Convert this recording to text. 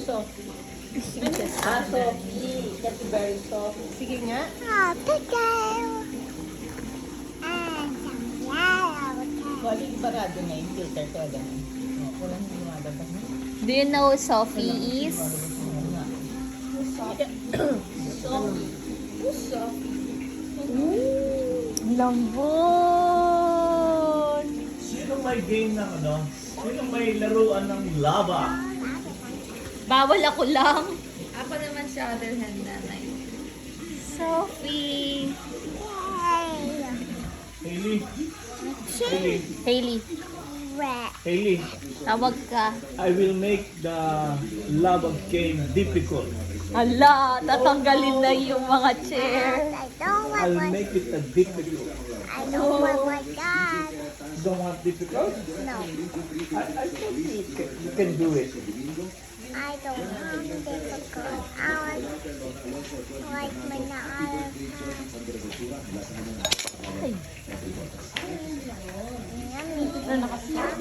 soft. Softly. That's very soft. Sige nga. Wali, barado na yung filter ko. Walang lumalabas na. Do you know Sophie is? Soft. Soft. Lambot! Sino may game ng ano? Sino may laruan ng lava? Bawal ako lang. Ako naman sa other hand nanay. Sophie. Hailey? Hailey? Hailey, Hailey, tawag ka. I will make the lava game difficult. Hala, tatanggalin na yung mga chair. I'll make it a difficult. I don't want that. You don't want difficult? No, I think you can do it. I don't want difficult. I want like banana.